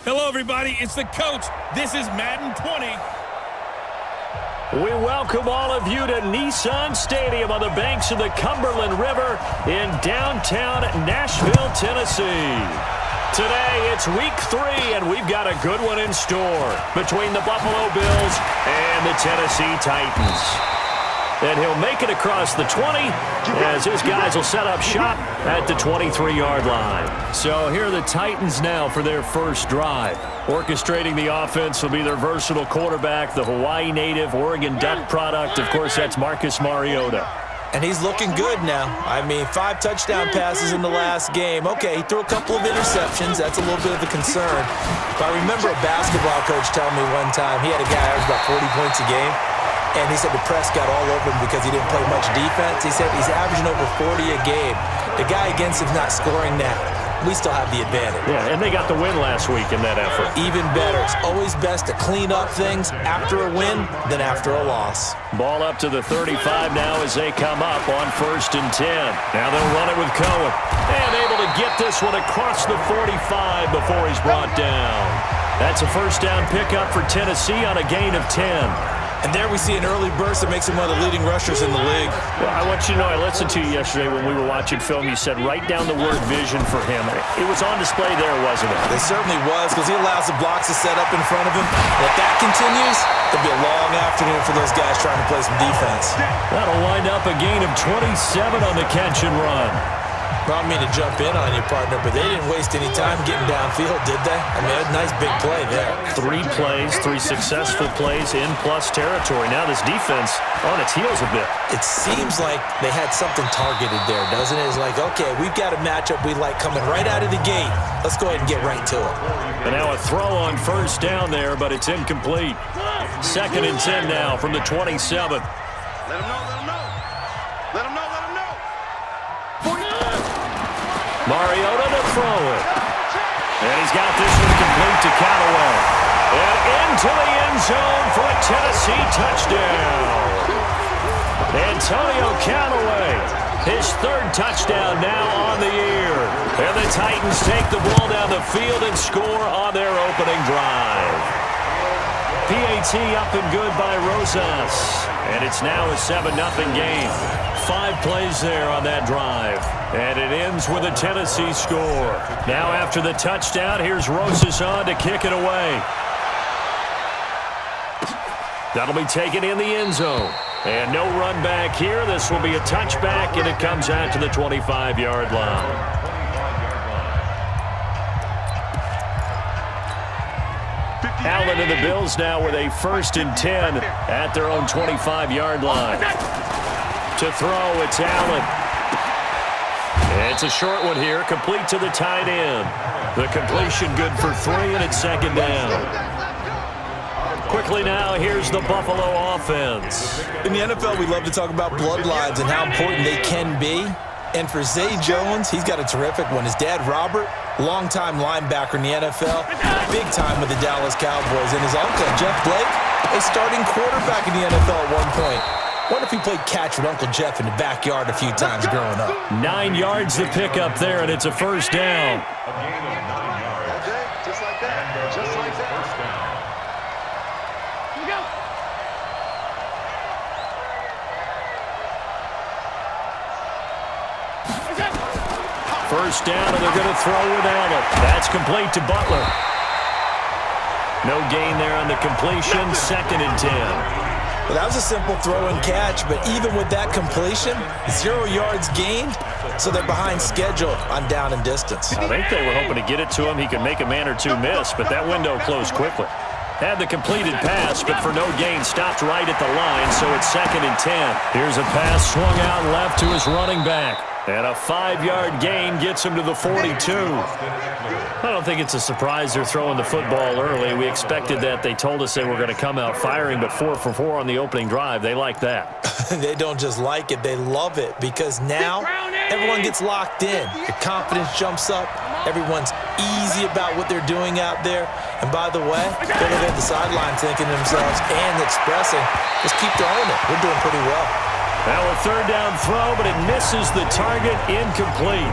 Hello, everybody. It's the coach. This is Madden 20. We welcome all of you to Nissan Stadium on the banks of the Cumberland River in downtown Nashville, Tennessee. Today, it's week 3, and we've got a good one in store between the Buffalo Bills and the Tennessee Titans. And he'll make it across the 20 as his guys will set up shop at the 23-yard line. So here are the Titans now for their first drive. Orchestrating the offense will be their versatile quarterback, the Hawaii native, Oregon Duck product. Of course, that's Marcus Mariota. And he's looking good now. I mean, 5 touchdown passes in the last game. Okay, he threw a couple of interceptions. That's a little bit of a concern. But I remember a basketball coach telling me one time he had a guy average about 40 points a game. And he said the press got all over him because he didn't play much defense. He said he's averaging over 40 a game. The guy against him's not scoring now. We still have the advantage. Yeah, and they got the win last week in that effort. Even better. It's always best to clean up things after a win than after a loss. Ball up to the 35 now as they come up on 1st and 10. Now they'll run it with Cohen. And able to get this one across the 45 before he's brought down. That's a first down pickup for Tennessee on a gain of 10. And there we see an early burst that makes him one of the leading rushers in the league. Well, I want you to know, I listened to you yesterday when we were watching film. You said write down the word vision for him. It was on display there, wasn't it? It certainly was, because he allows the blocks to set up in front of him. And if that continues, it'll be a long afternoon for those guys trying to play some defense. That'll wind up a gain of 27 on the catch and run. I don't mean to jump in on your partner, but they didn't waste any time getting downfield, did they? I mean, a nice big play there. 3 plays, 3 successful plays in plus territory. Now this defense on its heels a bit. It seems like they had something targeted there, doesn't it? It's like, okay, we've got a matchup we like coming right out of the gate. Let's go ahead and get right to it. And now a throw on first down there, but it's incomplete. 2nd and 10 now from the 27. Let him know, let him know. Let him know, let him know. Mariota to throw it. And he's got this one complete to Callaway. And into the end zone for a Tennessee touchdown. Antonio Callaway, his 3rd touchdown now on the year. And the Titans take the ball down the field and score on their opening drive. PAT up and good by Rosas. And it's now a 7-0 game. 5 plays there on that drive. And it ends with a Tennessee score. Now after the touchdown, here's Rosas on to kick it away. That'll be taken in the end zone. And no run back here. This will be a touchback, and it comes out to the 25-yard line. Allen and the Bills now with a 1st and 10 at their own 25-yard line. To throw, it's Allen. It's a short one here, complete to the tight end. The completion good for 3, and it's 2nd down. Quickly now, here's the Buffalo offense. In the NFL, we love to talk about bloodlines and how important they can be. And for Zay Jones, he's got a terrific one. His dad, Robert, longtime linebacker in the NFL, big time with the Dallas Cowboys. And his uncle, Jeff Blake, a starting quarterback in the NFL at one point. Wonder if he played catch with Uncle Jeff in the backyard a few times growing up. 9 yards to pick up there, and it's a first down. Just like that. Just like that. Here we go. First down, and they're going to throw with Allen. That's complete to Butler. No gain there on the completion. 2nd and 10. Well, that was a simple throw and catch, but even with that completion, 0 yards gained, so they're behind schedule on down and distance. I think they were hoping to get it to him. He could make a man or two miss, but that window closed quickly. Had the completed pass, but for no gain, stopped right at the line, so it's 2nd and 10. Here's a pass swung out left to his running back. And a 5-yard gain gets him to the 42. I don't think it's a surprise they're throwing the football early. We expected that. They told us they were going to come out firing, but 4 for 4 on the opening drive. They like that. They don't just like it, they love it, because now everyone gets locked in. Your confidence jumps up. Everyone's easy about what they're doing out there. And by the way, they're looking at the sideline thinking to themselves and expressing, let's keep throwing it. We're doing pretty well. Now a 3rd down throw, but it misses the target, incomplete.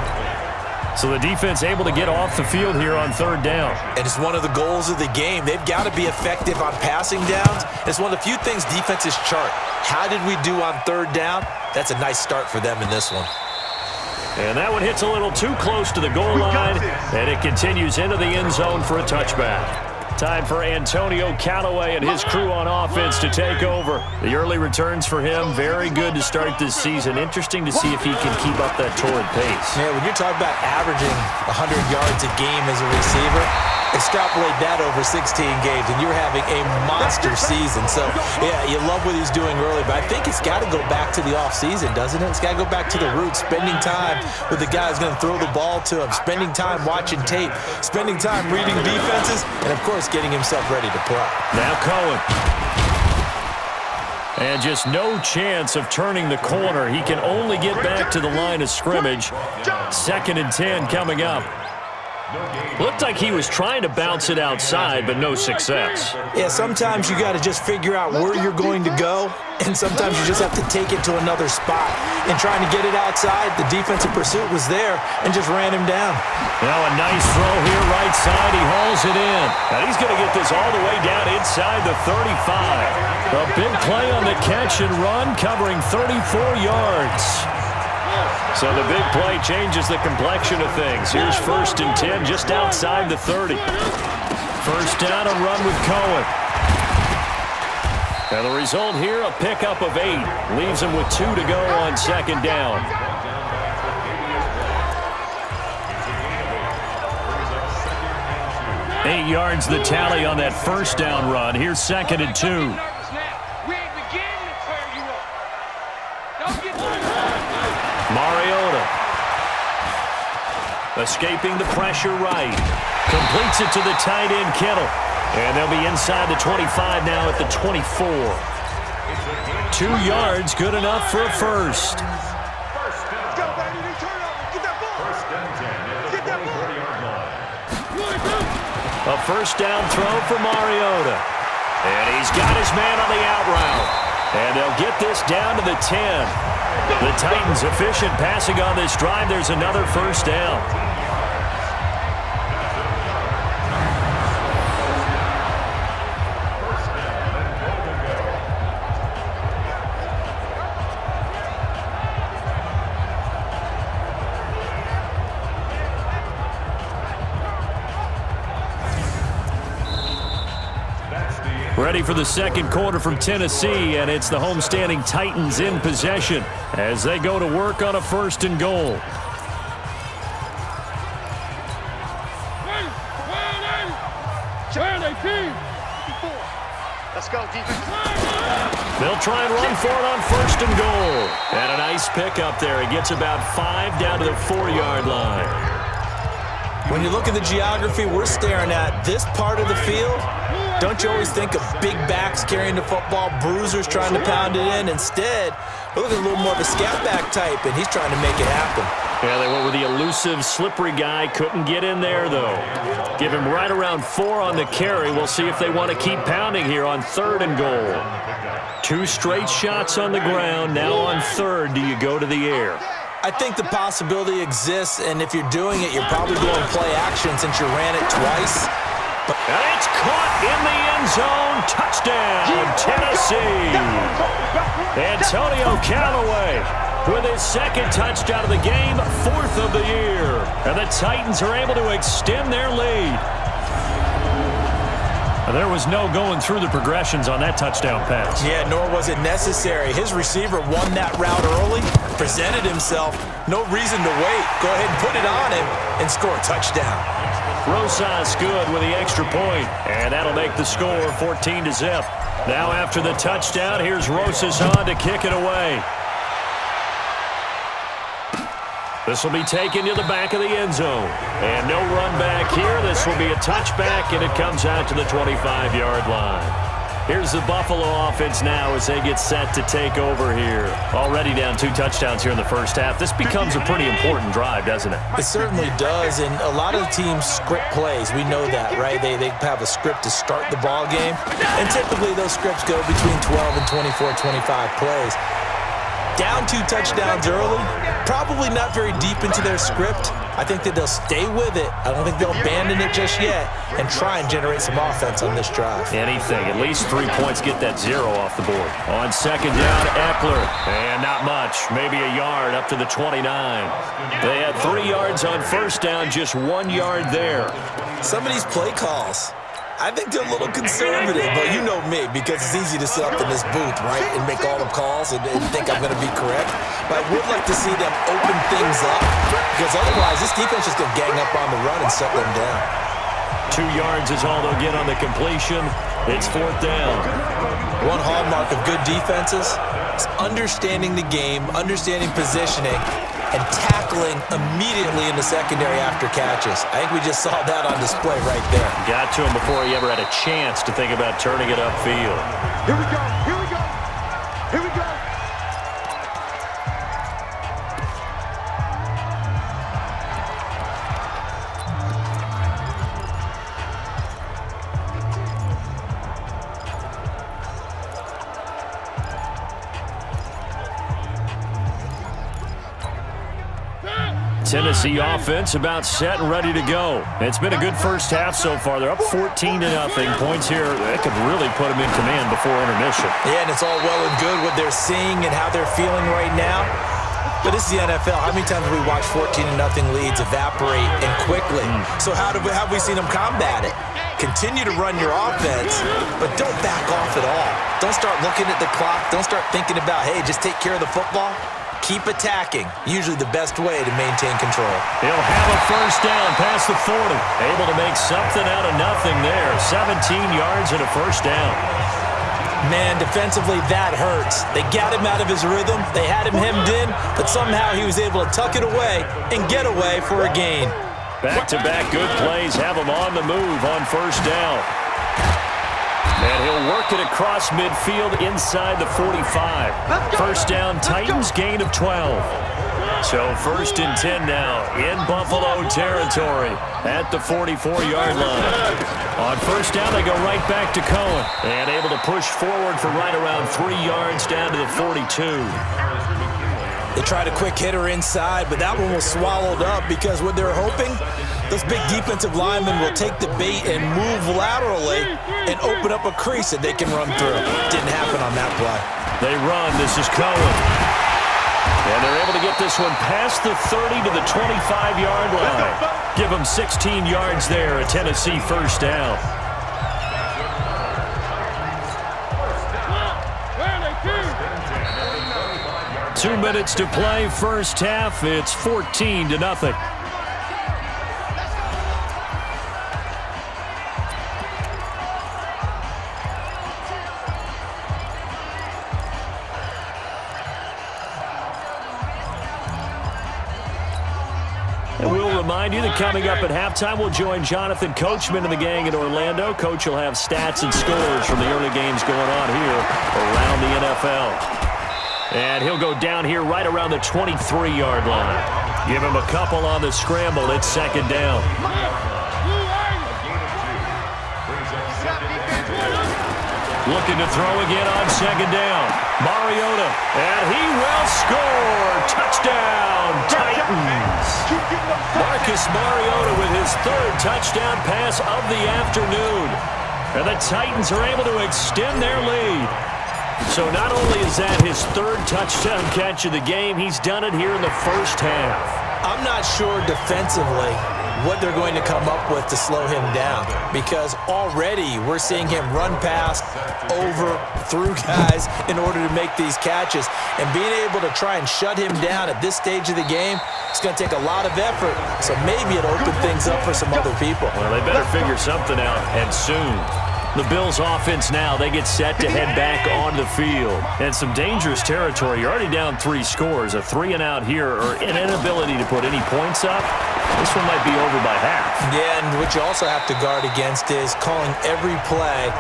So the defense able to get off the field here on third down. And it's one of the goals of the game. They've got to be effective on passing downs. It's one of the few things defenses chart. How did we do on third down? That's a nice start for them in this one. And that one hits a little too close to the goal line, and it continues into the end zone for a touchback. Time for Antonio Callaway and his crew on offense to take over. The early returns for him, very good to start this season. Interesting to see if he can keep up that torrid pace. Yeah, when you're talking about averaging 100 yards a game as a receiver, extrapolate that over 16 games, and you're having a monster season. So, yeah, you love what he's doing early, but I think it's got to go back to the offseason, doesn't it? It's got to go back to the roots, spending time with the guy who's going to throw the ball to him, spending time watching tape, spending time reading defenses, and, of course, getting himself ready to play. Now Cohen. And just no chance of turning the corner. He can only get back to the line of scrimmage. 2nd and 10 coming up. Looked like he was trying to bounce it outside, but no success. Yeah, sometimes you got to just figure out where you're going to go, and sometimes you just have to take it to another spot. And trying to get it outside, the defensive pursuit was there and just ran him down. Now a nice throw here, right side. He hauls it in. And he's going to get this all the way down inside the 35. A big play on the catch and run, covering 34 yards. So the big play changes the complexion of things. Here's 1st and 10 just outside the 30. First down, a run with Cohen. And the result here, a pickup of 8. Leaves him with 2 to go on 2nd down. Eight yards the tally on that first down run. Here's 2nd and 2. Mariota. Escaping the pressure right. Completes it to the tight end, Kittle. And they'll be inside the 25 now at the 24. 2 yards, good enough for a first. A first down throw for Mariota. And he's got his man on the out route. And they'll get this down to the 10. The Titans efficient passing on this drive. There's another first down. Ready for the second quarter from Tennessee, and it's the homestanding Titans in possession as they go to work on a 1st and goal. Let's go, defense. They'll try and run for it on 1st and goal. And a nice pickup there. He gets about 5 down to the 4-yard line. When you look at the geography we're staring at, this part of the field, don't you always think of big backs carrying the football, bruisers trying to pound it in? Instead, we're looking at a little more of a scat back type, and he's trying to make it happen. Yeah, they went with the elusive, slippery guy. Couldn't get in there, though. Give him right around 4 on the carry. We'll see if they want to keep pounding here on 3rd and goal. 2 straight shots on the ground. Now on 3rd, do you go to the air? I think the possibility exists, and if you're doing it, you're probably going play action since you ran it twice. And it's caught in the end zone. Touchdown, Tennessee. Antonio Callaway with his 2nd touchdown of the game, 4th of the year. And the Titans are able to extend their lead. There was no going through the progressions on that touchdown pass. Yeah, nor was it necessary. His receiver won that route early, presented himself. No reason to wait. Go ahead and put it on him and score a touchdown. Rosas good with the extra point, and that'll make the score 14-0. Now after the touchdown, here's Rosas on to kick it away. This will be taken to the back of the end zone. And no run back here. This will be a touchback, and it comes out to the 25-yard line. Here's the Buffalo offense now as they get set to take over here. Already down 2 touchdowns here in the first half. This becomes a pretty important drive, doesn't it? It certainly does, and a lot of the teams script plays. We know that, right? They have a script to start the ball game, and typically those scripts go between 12 and 24, 25 plays. Down 2 touchdowns early, probably not very deep into their script, I think that they'll stay with it. I don't think they'll abandon it just yet and try and generate some offense on this drive. Anything. At least 3 points, get that 0 off the board. On second down, Eckler. And not much. Maybe a yard up to the 29. They had 3 yards on first down, just 1 yard there. Some of these play calls, I think they're a little conservative, but you know me, because it's easy to sit up in this booth, right, and make all the calls and think I'm going to be correct. But I would like to see them open things up, because otherwise this defense is going to gang up on the run and shut them down. 2 yards is all they'll get on the completion. It's 4th down. One hallmark of good defenses is understanding the game, understanding positioning, and tackling immediately in the secondary after catches. I think we just saw that on display right there. Got to him before he ever had a chance to think about turning it upfield. Here we go. Here we go. Here we go. Tennessee offense about set and ready to go. It's been a good first half so far. They're up 14-0. Points here that could really put them in command before intermission. Yeah, and it's all well and good what they're seeing and how they're feeling right now. But this is the NFL. How many times have we watched 14-0 leads evaporate and quickly? So how have we seen them combat it? Continue to run your offense, but don't back off at all. Don't start looking at the clock. Don't start thinking about, hey, just take care of the football. Keep attacking. Usually the best way to maintain control. He'll have a first down past the 40. Able to make something out of nothing there. 17 yards and a first down. Man, defensively, that hurts. They got him out of his rhythm. They had him hemmed in, but somehow he was able to tuck it away and get away for a gain. Back-to-back good plays have him on the move on first down. And he'll work it across midfield inside the 45. First down, Titans, gain of 12. So 1st and 10 now in Buffalo territory at the 44-yard line. On first down, they go right back to Cohen. And able to push forward for right around 3 yards down to the 42. They tried a quick hitter inside, but that one was swallowed up because what they're hoping, those big defensive linemen will take the bait and move laterally and open up a crease that they can run through. Didn't happen on that play. They run. This is Cohen. And they're able to get this one past the 30 to the 25-yard line. Give them 16 yards there, a Tennessee first down. Two minutes to play, first half. It's 14-0. And we'll remind you that coming up at halftime, we'll join Jonathan Coachman and the gang in Orlando. Coach will have stats and scores from the early games going on here around the NFL. And he'll go down here right around the 23-yard line. Give him a couple on the scramble. It's second down. Looking to throw again on second down. Mariota, and he will score. Touchdown, Titans. Marcus Mariota with his 3rd touchdown pass of the afternoon. And the Titans are able to extend their lead. So not only is that his 3rd touchdown catch of the game, he's done it here in the first half. I'm not sure defensively what they're going to come up with to slow him down, because already we're seeing him run past, over, through guys in order to make these catches. And being able to try and shut him down at this stage of the game, it's going to take a lot of effort. So maybe it'll open things up for some other people. Well, they better figure something out, and soon. The Bills offense now, they get set to head back on the field. And some dangerous territory. You're already down 3 scores. A 3-and-out here, or an inability to put any points up. This one might be over by half. Yeah, and what you also have to guard against is calling every play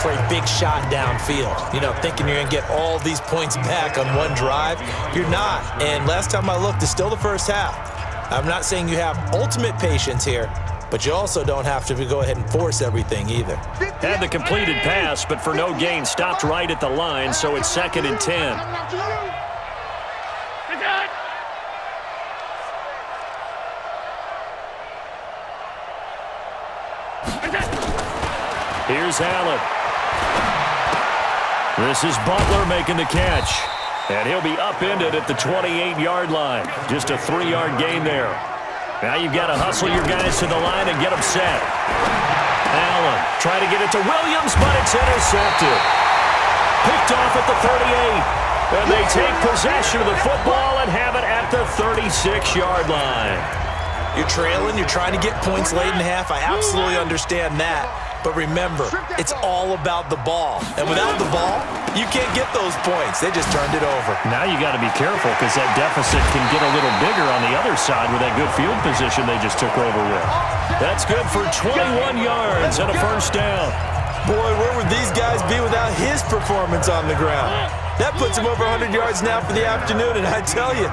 for a big shot downfield. You know, thinking you're going to get all these points back on one drive. You're not. And last time I looked, it's still the first half. I'm not saying you have ultimate patience here, but you also don't have to go ahead and force everything either. Had the completed pass, but for no gain, stopped right at the line, so it's 2nd and 10. Here's Allen. This is Butler making the catch. And he'll be upended at the 28-yard line. Just a 3-yard gain there. Now you've got to hustle your guys to the line and get them set. Allen trying to get it to Williams, but it's intercepted. Picked off at the 38. And they take possession of the football and have it at the 36-yard line. You're trailing, you're trying to get points late in half. I absolutely understand that. But remember, it's all about the ball. And without the ball, you can't get those points. They just turned it over. Now you got to be careful because that deficit can get a little bigger on the other side with that good field position they just took over with. That's good for 21 yards and a first down. Boy, where would these guys be without his performance on the ground? That puts him over 100 yards now for the afternoon, and I tell you,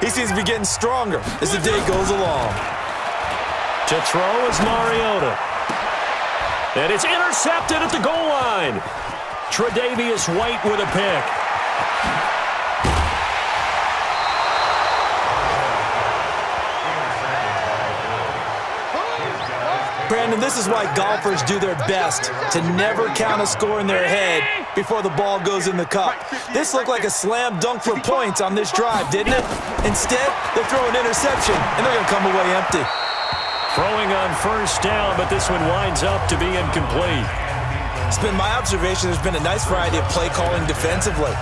he seems to be getting stronger as the day goes along. To throw is Mariota. And it's intercepted at the goal line. Tre'Davious White with a pick. Brandon, this is why golfers do their best to never count a score in their head before the ball goes in the cup. This looked like a slam dunk for points on this drive, didn't it? Instead, they throw an interception, and they're going to come away empty. Throwing on first down, but this one winds up to be incomplete. It's been my observation there's been a nice variety of play calling defensively.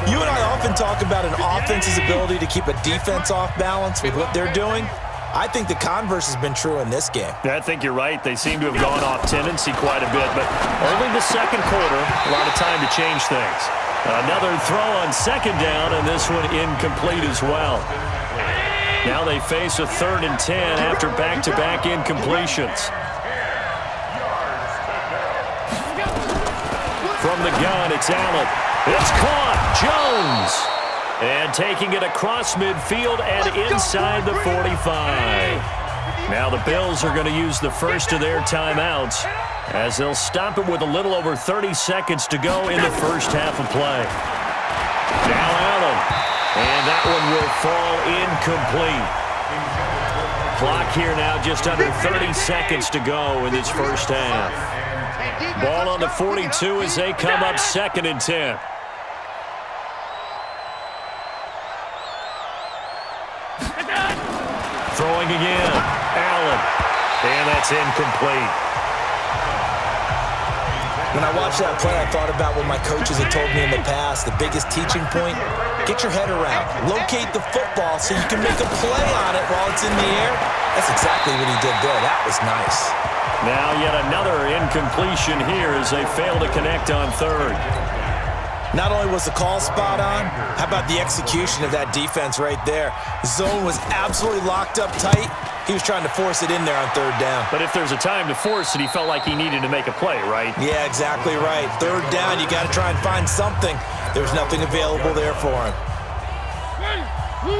You and I often talk about an offense's ability to keep a defense off balance with what they're doing. I think the converse has been true in this game. I think you're right. They seem to have gone off tendency quite a bit, but only the second quarter, a lot of time to change things. Another throw on second down, and this one incomplete as well. Now they face a 3rd and 10 after back-to-back incompletions. From the gun, it's Allen. It's caught. Jones. And taking it across midfield and inside the 45. Now the Bills are going to use the first of their timeouts as they'll stop it with a little over 30 seconds to go in the first half of play. Now Allen. And that one will fall incomplete. Clock here now just under 30 seconds to go in this first half. Ball on the 42 as they come up 2nd and 10. Throwing again. Allen. And that's incomplete. When I watched that play, I thought about what my coaches had told me in the past. The biggest teaching point, get your head around. Locate the football so you can make a play on it while it's in the air. That's exactly what he did there. That was nice. Now yet another incompletion here as they fail to connect on 3rd. Not only was the call spot on, how about the execution of that defense right there? The zone was absolutely locked up tight. He was trying to force it in there on 3rd down. But if there's a time to force it, he felt like he needed to make a play, right? Yeah, exactly right. 3rd down, you got to try and find something. There's nothing available there for him.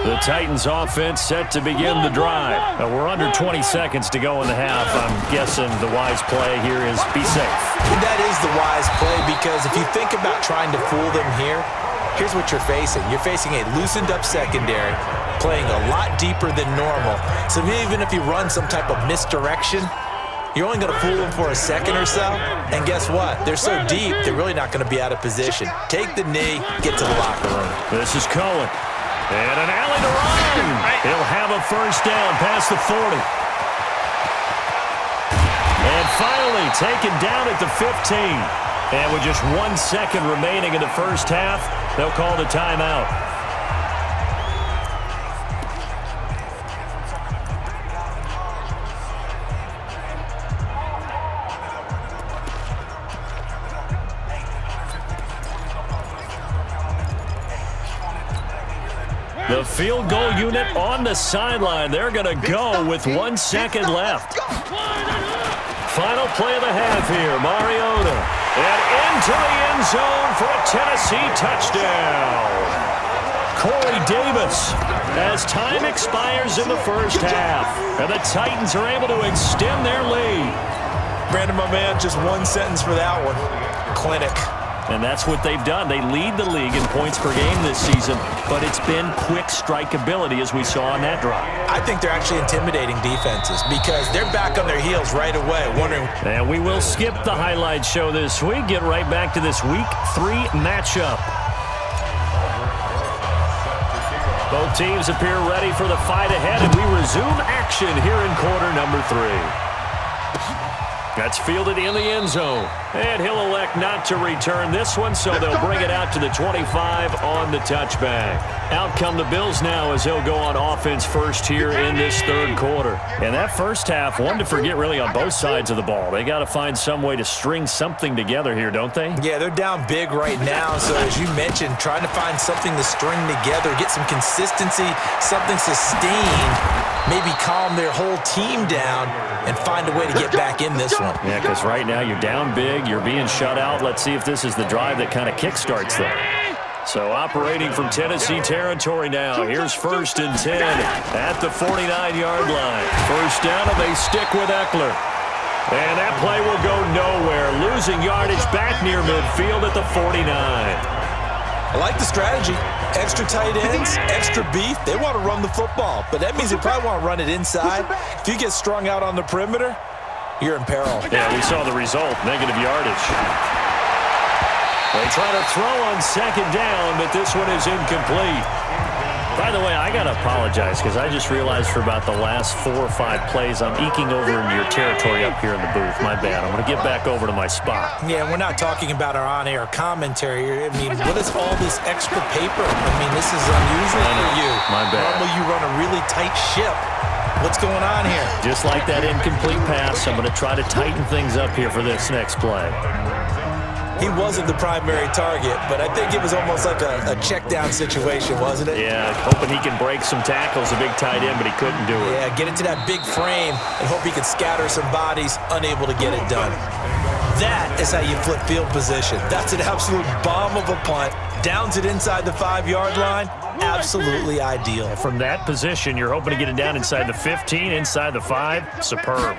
The Titans offense set to begin the drive. We're under 20 seconds to go in the half. I'm guessing the wise play here is be safe. And that is the wise play because if you think about trying to fool them here, here's what you're facing. You're facing a loosened up secondary, playing a lot deeper than normal. So even if you run some type of misdirection, you're only going to fool them for a second or so. And guess what? They're so deep, they're really not going to be out of position. Take the knee, get to the locker room. This is Cohen. And an alley to run. He'll have a first down past the 40. And finally taken down at the 15. And with just 1 second remaining in the first half, they'll call the timeout. The field goal unit on the sideline. They're going to go with 1 second left. Final play of the half here. Mariota. And into the end zone for a Tennessee touchdown. Corey Davis as time expires in the first half. And the Titans are able to extend their lead. Brandon, my man, just one sentence for that one. Clinic. And that's what they've done. They lead the league in points per game this season, but it's been quick strike ability as we saw on that drive. I think they're actually intimidating defenses because they're back on their heels right away, wondering. And we will skip the highlight show this week. Get right back to this Week 3 matchup. Both teams appear ready for the fight ahead, and we resume action here in quarter number 3. That's fielded in the end zone. And he'll elect not to return this one, so they'll bring it out to the 25 on the touchback. Out come the Bills now as he'll go on offense first here in this third quarter. And that first half, one to forget really on both sides of the ball. They got to find some way to string something together here, don't they? Yeah, they're down big right now. So as you mentioned, trying to find something to string together, get some consistency, something sustained, maybe calm their whole team down and find a way to get back in this one. Yeah, because right now you're down big, you're being shut out. Let's see if this is the drive that kind of kickstarts them. So operating from Tennessee territory now. Here's 1st and 10 at the 49-yard line. First down, and they stick with Eckler. And that play will go nowhere. Losing yardage back near midfield at the 49. I like the strategy. Extra tight ends, extra beef. They want to run the football, but that means they probably want to run it inside. If you get strung out on the perimeter, you're in peril. Yeah, we saw the result, negative yardage. They try to throw on 2nd down, but this one is incomplete. By the way, I got to apologize because I just realized for about the last 4 or 5 plays, I'm eking over into your territory up here in the booth. My bad. I'm going to get back over to my spot. Yeah, we're not talking about our on-air commentary. I mean, what is all this extra paper? I mean, this is unusual for you. My bad. Normally you run a really tight ship. What's going on here? Just like that incomplete pass, I'm going to try to tighten things up here for this next play. He wasn't the primary target, but I think it was almost like a check-down situation, wasn't it? Yeah, hoping he can break some tackles, a big tight end, but he couldn't do it. Yeah, get into that big frame and hope he can scatter some bodies, unable to get it done. That is how you flip field position. That's an absolute bomb of a punt. Downs it inside the 5-yard line. Absolutely ideal. From that position, you're hoping to get it down inside the 15, inside the 5. Superb.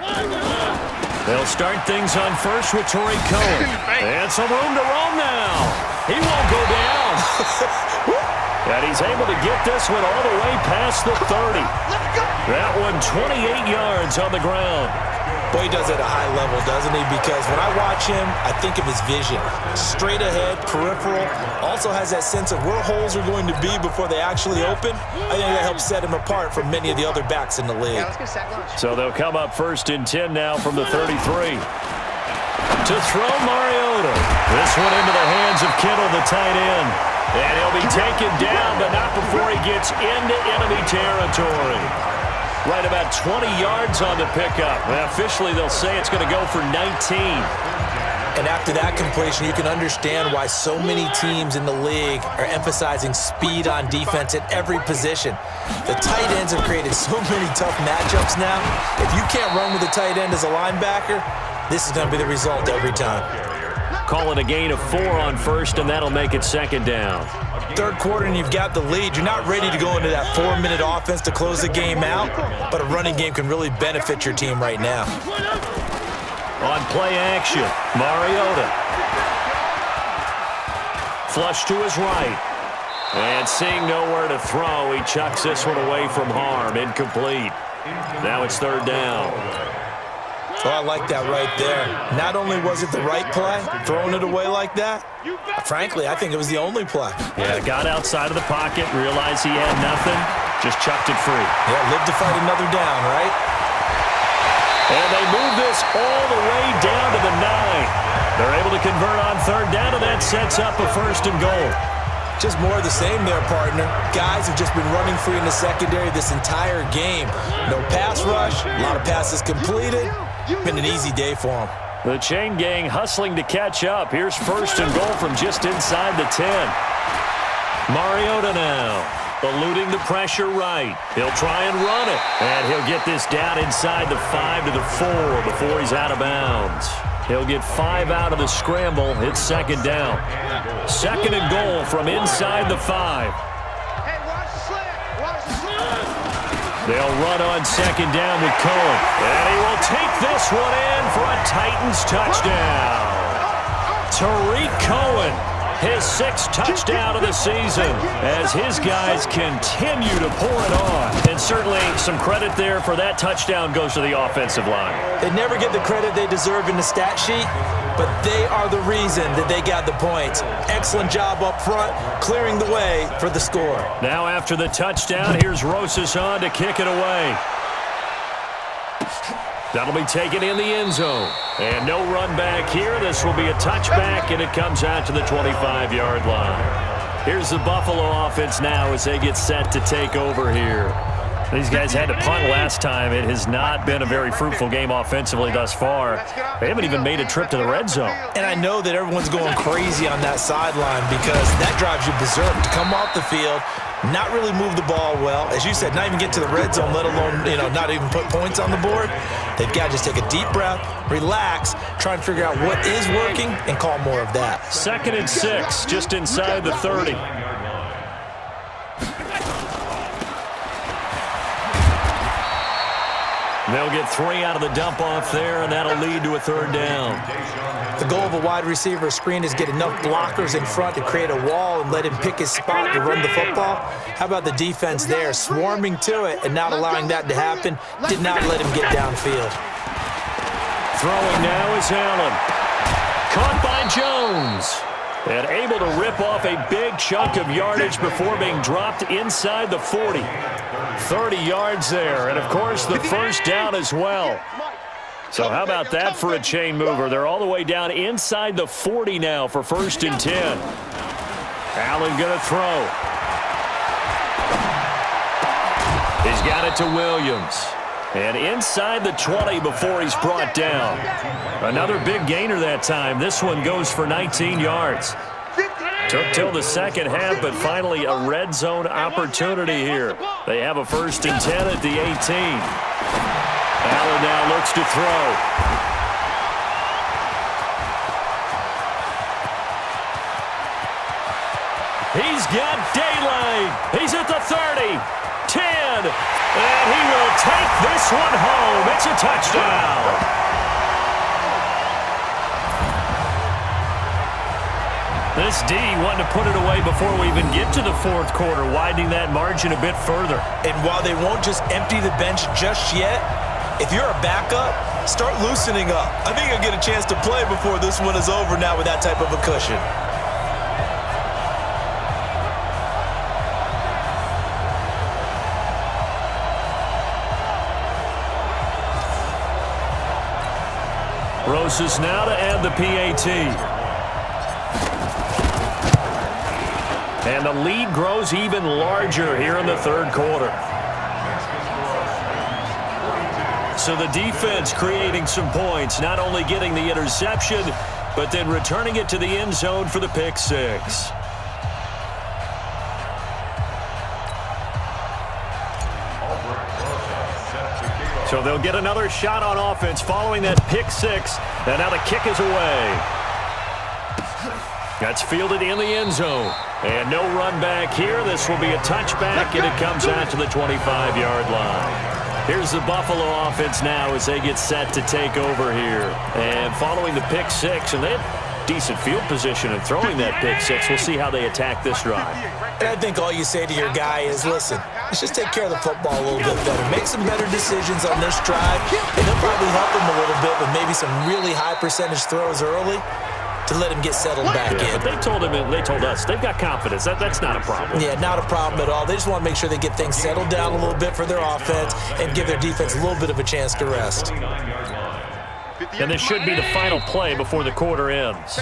They'll start things on first with Torrey Cohen. And some room to roam now. He won't go down. And he's able to get this one all the way past the 30. That one 28 yards on the ground. Boy, he does it at a high level, doesn't he? Because when I watch him, I think of his vision. Straight ahead, peripheral. Also has that sense of where holes are going to be before they actually open. I think that helps set him apart from many of the other backs in the league. So they'll come up 1st and 10 now from the 33. To throw Mariota. This one into the hands of Kittle, the tight end. And he'll be taken down, but not before he gets into enemy territory. Right about 20 yards on the pickup. Now, officially, they'll say it's going to go for 19. And after that completion, you can understand why so many teams in the league are emphasizing speed on defense at every position. The tight ends have created so many tough matchups now. If you can't run with a tight end as a linebacker, this is going to be the result every time. Call it a gain of 4 on first, and that'll make it 2nd down. Third quarter and you've got the lead. You're not ready to go into that 4-minute offense to close the game out, but a running game can really benefit your team right now. On play action, Mariota. Flush to his right. And seeing nowhere to throw, he chucks this one away from harm. Incomplete. Now it's 3rd down. Oh, I like that right there. Not only was it the right play, throwing it away like that, frankly, I think it was the only play. Yeah, got outside of the pocket, realized he had nothing, just chucked it free. Yeah, live to fight another down, right? And they move this all the way down to the 9. They're able to convert on 3rd down, and that sets up a 1st and goal. Just more of the same there, partner. Guys have just been running free in the secondary this entire game. No pass rush, a lot of passes completed. Been an easy day for them. The chain gang hustling to catch up. Here's 1st and goal from just inside the 10. Mariota now, eluding the pressure right. He'll try and run it, and he'll get this down inside the 5 to the 4 before he's out of bounds. He'll get 5 out of the scramble. It's 2nd down. 2nd and goal from inside the 5. They'll run on 2nd down with Cohen. And he will take this one in for a Titans touchdown. Tariq Cohen, his 6th touchdown of the season as his guys continue to pour it on. And certainly some credit there for that touchdown goes to the offensive line. They never get the credit they deserve in the stat sheet, but they are the reason that they got the points. Excellent job up front, clearing the way for the score. Now after the touchdown, here's Rosas on to kick it away. That'll be taken in the end zone. And no run back here. This will be a touchback, and it comes out to the 25-yard line. Here's the Buffalo offense now as they get set to take over here. These guys had to punt last time. It has not been a very fruitful game offensively thus far. They haven't even made a trip to the red zone. And I know that everyone's going crazy on that sideline because that drives you berserk to come off the field, not really move the ball well. As you said, not even get to the red zone, let alone, not even put points on the board. They've got to just take a deep breath, relax, try and figure out what is working, and call more of that. 2nd and 6, just inside the 30. They'll get 3 out of the dump-off there, and that'll lead to a 3rd down. The goal of a wide receiver screen is get enough blockers in front to create a wall and let him pick his spot to run the football. How about the defense there, swarming to it and not allowing that to happen? Did not let him get downfield. Throwing now is Allen. Caught by Jones. And able to rip off a big chunk of yardage before being dropped inside the 40. 30 yards there, and of course the 1st down as well. So how about that for a chain mover? They're all the way down inside the 40 now for 1st and 10. Allen gonna throw. He's got it to Williams. And inside the 20 before he's brought down. Another big gainer that time. This one goes for 19 yards. Took till the 2nd half, but finally a red zone opportunity here. They have a 1st and 10 at the 18. Allen now looks to throw. He's got daylight. He's at the 30, 10, and he will take this one home. It's a touchdown. This D wanted to put it away before we even get to the 4th quarter, widening that margin a bit further. And while they won't just empty the bench just yet, if you're a backup, start loosening up. I think you'll get a chance to play before this one is over now with that type of a cushion. Rosas now to add the PAT. And the lead grows even larger here in the 3rd quarter. So the defense creating some points, not only getting the interception, but then returning it to the end zone for the pick 6. So they'll get another shot on offense following that pick 6. And now the kick is away. That's fielded in the end zone. And no run back here. This will be a touchback, and it comes out to the 25-yard line. Here's the Buffalo offense now as they get set to take over here. And following the pick 6, and they had decent field position in throwing that pick 6. We'll see how they attack this drive. And I think all you say to your guy is, listen, let's just take care of the football a little bit better. Make some better decisions on this drive, and it'll probably help him a little bit with maybe some really high percentage throws early to let him get settled back in. But they told us they've got confidence. That's not a problem. Yeah, not a problem at all. They just want to make sure they get things settled down a little bit for their offense and give their defense a little bit of a chance to rest. And this should be the final play before the quarter ends.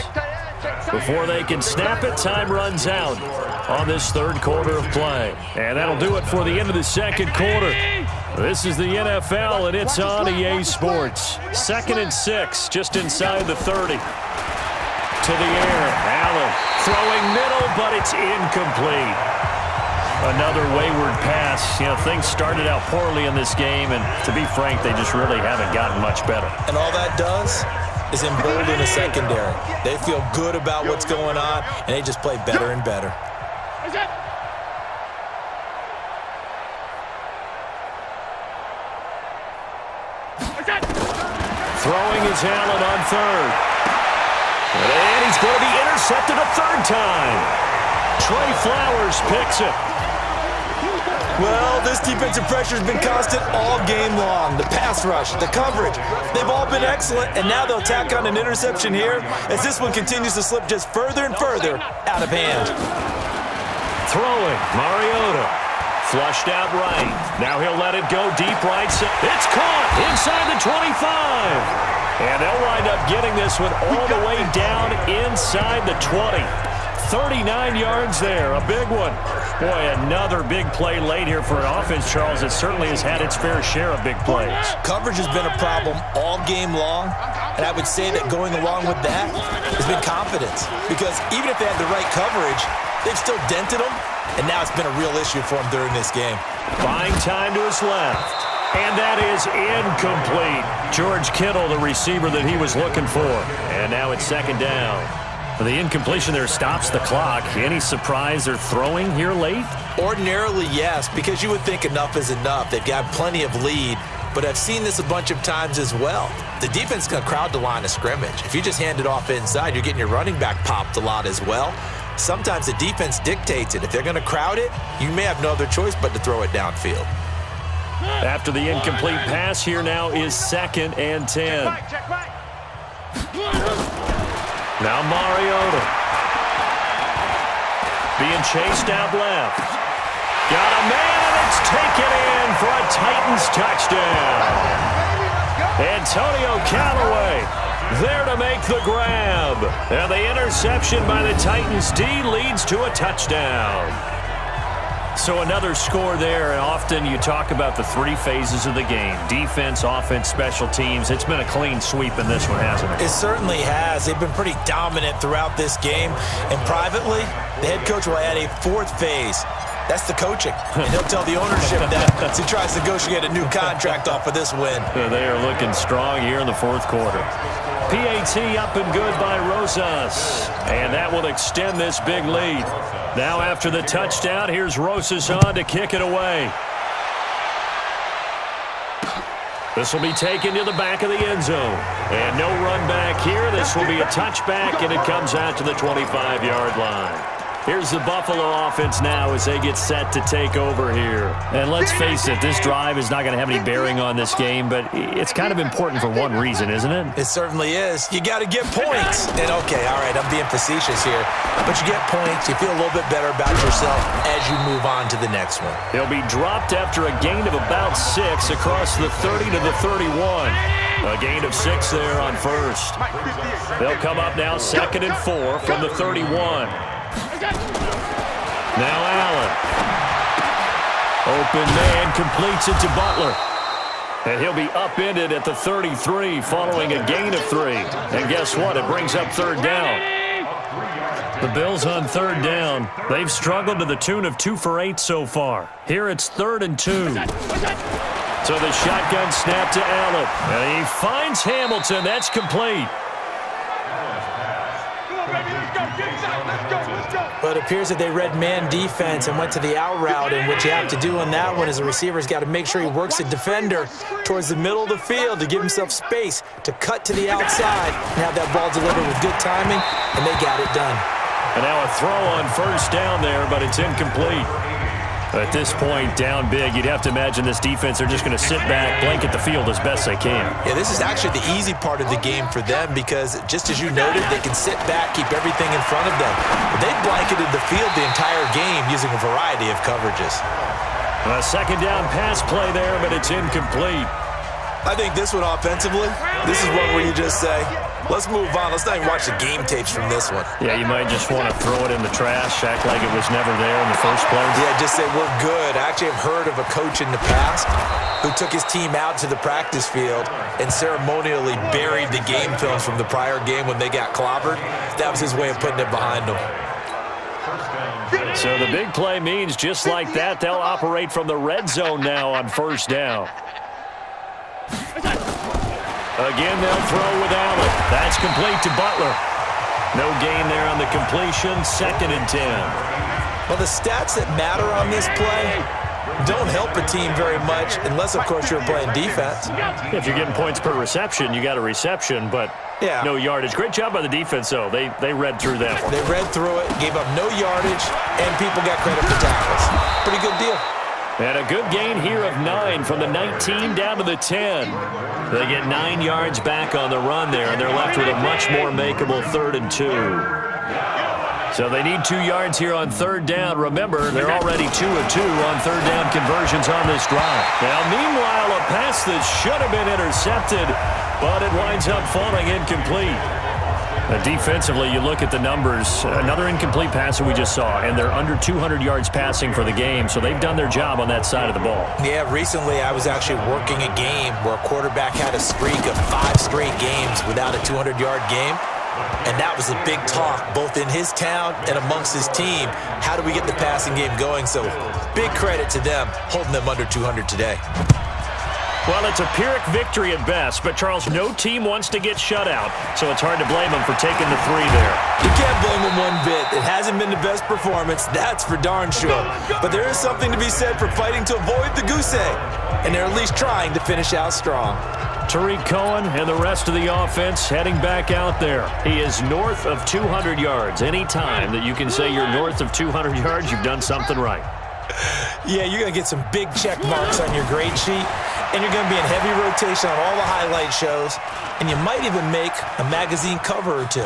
Before they can snap it, time runs out on this 3rd quarter of play. And that'll do it for the end of the 2nd quarter. This is the NFL, and it's on EA Sports. 2nd and 6, just inside the 30. To the air, Allen throwing middle, but it's incomplete. Another wayward pass. Things started out poorly in this game, and to be frank, they just really haven't gotten much better. And all that does is embolden the secondary. They feel good about what's going on, and they just play better and better. Throwing is Allen on 3rd. And he's going to be intercepted a third time. Trey Flowers picks it. Well, this defensive pressure has been constant all game long. The pass rush, the coverage, they've all been excellent, and now they'll tack on an interception here as this one continues to slip just further and further out of hand. Throwing, Mariota. Flushed out right. Now he'll let it go deep right. It's caught inside the 25. And they'll wind up getting this one all the way down inside the 20. 39 yards there, a big one. Boy, another big play late here for an offense, Charles, that certainly has had its fair share of big plays. Coverage has been a problem all game long, and I would say that going along with that has been confidence. Because even if they had the right coverage, they've still dented them, and now it's been a real issue for them during this game. Buying time to his left. And that is incomplete. George Kittle, the receiver that he was looking for. And now it's second down. The incompletion there stops the clock. Any surprise they're throwing here late? Ordinarily, yes, because you would think enough is enough. They've got plenty of lead, but I've seen this a bunch of times as well. The defense is going to crowd the line of scrimmage. If you just hand it off inside, you're getting your running back popped a lot as well. Sometimes the defense dictates it. If they're going to crowd it, you may have no other choice but to throw it downfield. After the incomplete pass, here now is 2nd and 10. Check back. Now Mariota. Being chased out left. Got a man, and it's taken in for a Titans touchdown. Antonio Callaway there to make the grab. And the interception by the Titans D leads to a touchdown. So another score there, and often you talk about the three phases of the game. Defense, offense, special teams. It's been a clean sweep in this one, hasn't it? It certainly has. They've been pretty dominant throughout this game. And privately, the head coach will add a fourth phase. That's the coaching. And he'll tell the ownership that as he tries to negotiate a new contract off of this win. They are looking strong here in the fourth quarter. PAT up and good by Rosas. And that will extend this big lead. Now after the touchdown, here's Rosas on to kick it away. This will be taken to the back of the end zone. And no run back here. This will be a touchback, and it comes out to the 25-yard line. Here's the Buffalo offense now as they get set to take over here. And let's face it, this drive is not going to have any bearing on this game, but it's kind of important for one reason, isn't it? It certainly is. You got to get points. And okay, all right, I'm being facetious here, but you get points, you feel a little bit better about yourself as you move on to the next one. He'll be dropped after a gain of about 6 across the 30 to the 31. A gain of 6 there on first. They'll come up now 2nd and 4 from the 31. Now Allen. Open man completes it to Butler. And he'll be upended at the 33 following a gain of 3. And guess what? It brings up third down. The Bills on third down. They've struggled to the tune of 2 for 8 so far. Here it's 3rd and 2. So the shotgun snap to Allen. And he finds Hamilton. That's complete. But it appears that they read man defense and went to the out route, and what you have to do on that one is the receiver's got to make sure he works the defender towards the middle of the field to give himself space to cut to the outside and have that ball delivered with good timing, and they got it done. And now a throw on first down there, but it's incomplete. At this point, down big, you'd have to imagine this defense are just going to sit back, blanket the field as best they can. Yeah, this is actually the easy part of the game for them because, just as you noted, they can sit back, keep everything in front of them. But they've blanketed the field the entire game using a variety of coverages. A second down pass play there, but it's incomplete. I think this one offensively, this is one where you just say, let's move on. Let's not even watch the game tapes from this one. Yeah, you might just want to throw it in the trash, act like it was never there in the first place. Yeah, just say we're good. I actually have heard of a coach in the past who took his team out to the practice field and ceremonially buried the game films from the prior game when they got clobbered. That was his way of putting it behind them. So the big play means just like that, they'll operate from the red zone now on first down. Again, they'll throw with Allen. That's complete to Butler. No gain there on the completion, 2nd and 10. Well, the stats that matter on this play, don't help a team very much unless, of course, you're playing defense. If you're getting points per reception, you got a reception, but no yardage. Great job by the defense, though. They read through that one. They read through it, gave up no yardage, and people got credit for tackles. Pretty good deal. And a good gain here of 9 from the 19 down to the 10. They get 9 yards back on the run there, and they're left with a much more makeable 3rd and 2. So they need 2 yards here on 3rd down. Remember, they're already 2 of 2 on 3rd down conversions on this drive. Now, meanwhile, a pass that should have been intercepted, but it winds up falling incomplete. Defensively, you look at the numbers. Another incomplete pass that we just saw, and they're under 200 yards passing for the game, so they've done their job on that side of the ball. Yeah, recently I was actually working a game where a quarterback had a streak of 5 straight games without a 200-yard game, and that was a big talk both in his town and amongst his team. How do we get the passing game going? So big credit to them holding them under 200 today. Well, it's a Pyrrhic victory at best, but, Charles, no team wants to get shut out, so it's hard to blame them for taking the 3 there. You can't blame them one bit. It hasn't been the best performance, that's for darn sure. But there is something to be said for fighting to avoid the goose egg, and they're at least trying to finish out strong. Tariq Cohen and the rest of the offense heading back out there. He is north of 200 yards. Any time that you can say you're north of 200 yards, you've done something right. Yeah, you're going to get some big check marks on your grade sheet, and you're going to be in heavy rotation on all the highlight shows, and you might even make a magazine cover or 2.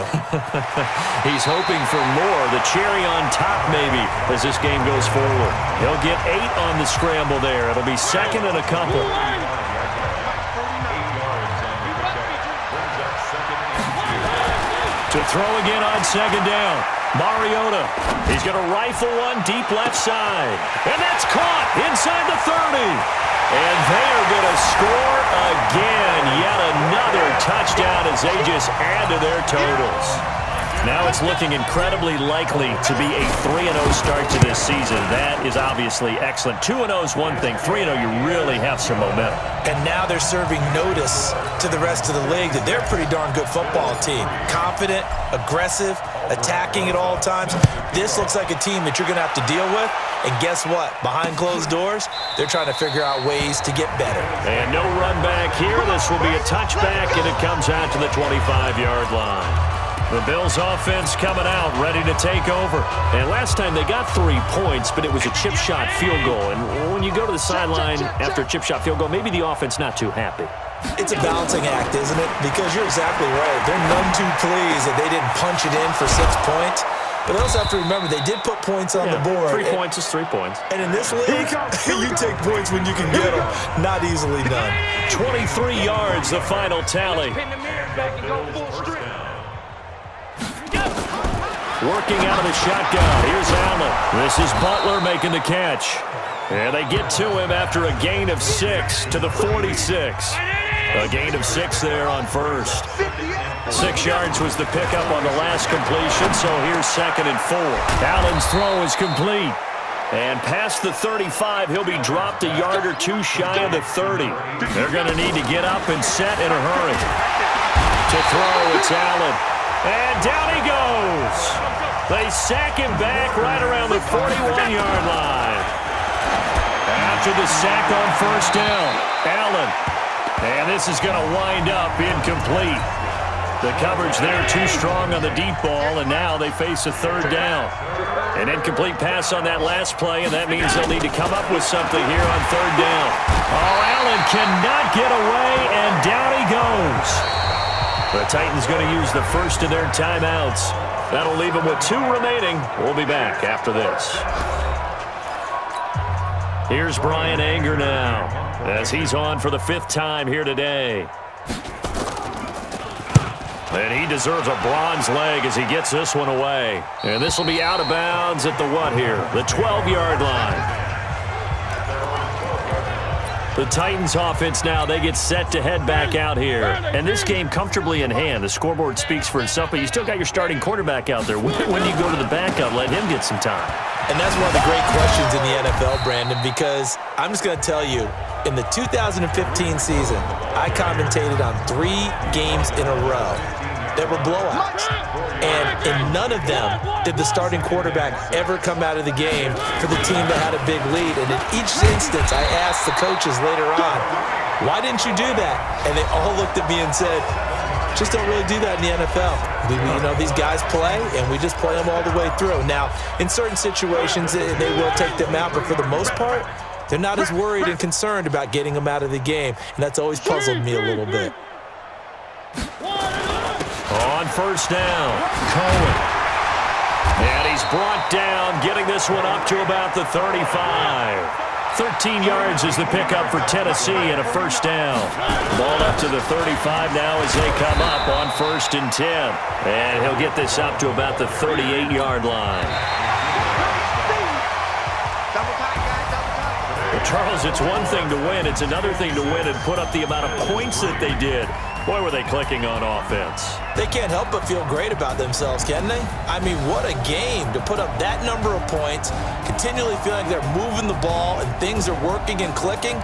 He's hoping for more, the cherry on top maybe, as this game goes forward. He'll get 8 on the scramble there. It'll be 2nd and a couple. To throw again on 2nd down. Mariota. He's going to rifle one deep left side. And that's caught inside the 30. And they are going to score again. Yet another touchdown as they just add to their totals. Now it's looking incredibly likely to be a 3-0 start to this season. That is obviously excellent. 2-0 is one thing. 3-0, you really have some momentum. And now they're serving notice to the rest of the league that they're a pretty darn good football team. Confident, aggressive, attacking at all times. This looks like a team that you're going to have to deal with. And guess what? Behind closed doors, they're trying to figure out ways to get better. And no run back here. This will be a touchback, and it comes out to the 25-yard line. The Bills offense coming out, ready to take over. And last time they got 3 points, but it was a chip shot field goal. And when you go to the sideline after a chip shot field goal, maybe the offense not too happy. It's a balancing act, isn't it? Because you're exactly right. They're none too pleased that they didn't punch it in for 6 points. But they also have to remember they did put points on the board. 3 points is 3 points. And in this league, you take points when you can get them. Not easily done. 23 yards, the final tally. Working out of the shotgun. Here's Allen. This is Butler making the catch. And they get to him after a gain of 6 to the 46. A gain of 6 there on first. 6 yards was the pickup on the last completion, so here's 2nd and 4. Allen's throw is complete. And past the 35, he'll be dropped a yard or 2 shy of the 30. They're going to need to get up and set in a hurry. To throw, it's Allen. And down he goes. They sack him back right around the 41-yard line. After the sack on first down, Allen. And this is going to wind up incomplete. The coverage there too strong on the deep ball, and now they face a 3rd down. An incomplete pass on that last play, and that means they'll need to come up with something here on 3rd down. Oh, Allen cannot get away, and down he goes. The Titans going to use the first of their timeouts. That'll leave them with 2 remaining. We'll be back after this. Here's Bryan Anger now, as he's on for the 5th time here today. And he deserves a bronze leg as he gets this one away. And this will be out of bounds at the what here? The 12-yard line. The Titans offense now, they get set to head back out here. And this game comfortably in hand. The scoreboard speaks for itself, but you still got your starting quarterback out there. When do you go to the backup, let him get some time? And that's one of the great questions in the NFL, Brandon, because I'm just going to tell you, in the 2015 season, I commentated on 3 games in a row. that were blowouts. And in none of them did the starting quarterback ever come out of the game for the team that had a big lead. And in each instance, I asked the coaches later on, why didn't you do that? And they all looked at me and said, just don't really do that in the NFL. These guys play, and we just play them all the way through. Now, in certain situations, they will take them out, but for the most part, they're not as worried and concerned about getting them out of the game, and that's always puzzled me a little bit. On first down, Cohen. And he's brought down, getting this one up to about the 35. 13 yards is the pickup for Tennessee and a first down. Ball up to the 35 now as they come up on 1st and 10. And he'll get this up to about the 38-yard line. Well, Charles, it's one thing to win. It's another thing to win and put up the amount of points that they did. Boy, were they clicking on offense. They can't help but feel great about themselves, can they? I mean, what a game to put up that number of points, continually feeling like they're moving the ball and things are working and clicking.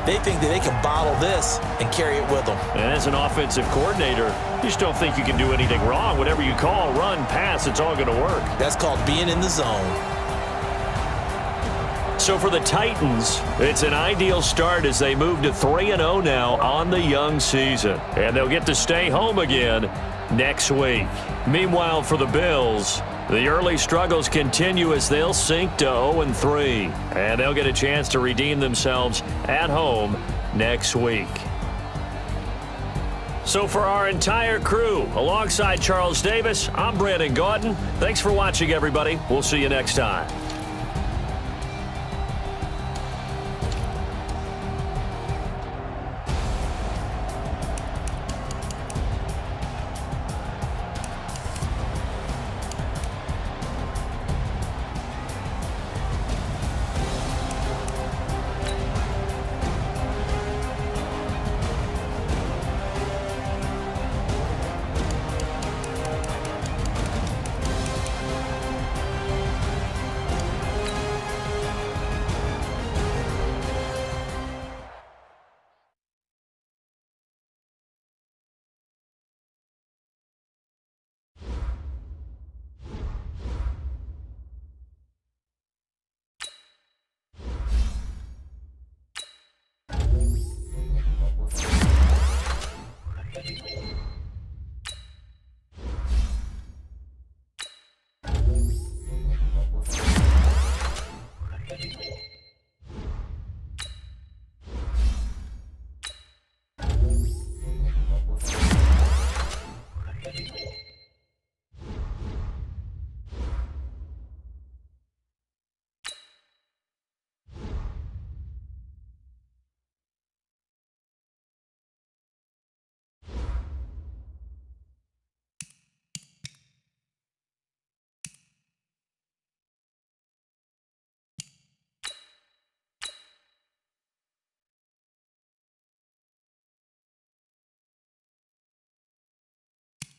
They think that they can bottle this and carry it with them. And as an offensive coordinator, you just don't think you can do anything wrong. Whatever you call, run, pass, it's all going to work. That's called being in the zone. So for the Titans, it's an ideal start as they move to 3-0 now on the young season. And they'll get to stay home again next week. Meanwhile, for the Bills, the early struggles continue as they'll sink to 0-3. And they'll get a chance to redeem themselves at home next week. So for our entire crew, alongside Charles Davis, I'm Brandon Gaudin. Thanks for watching, everybody. We'll see you next time.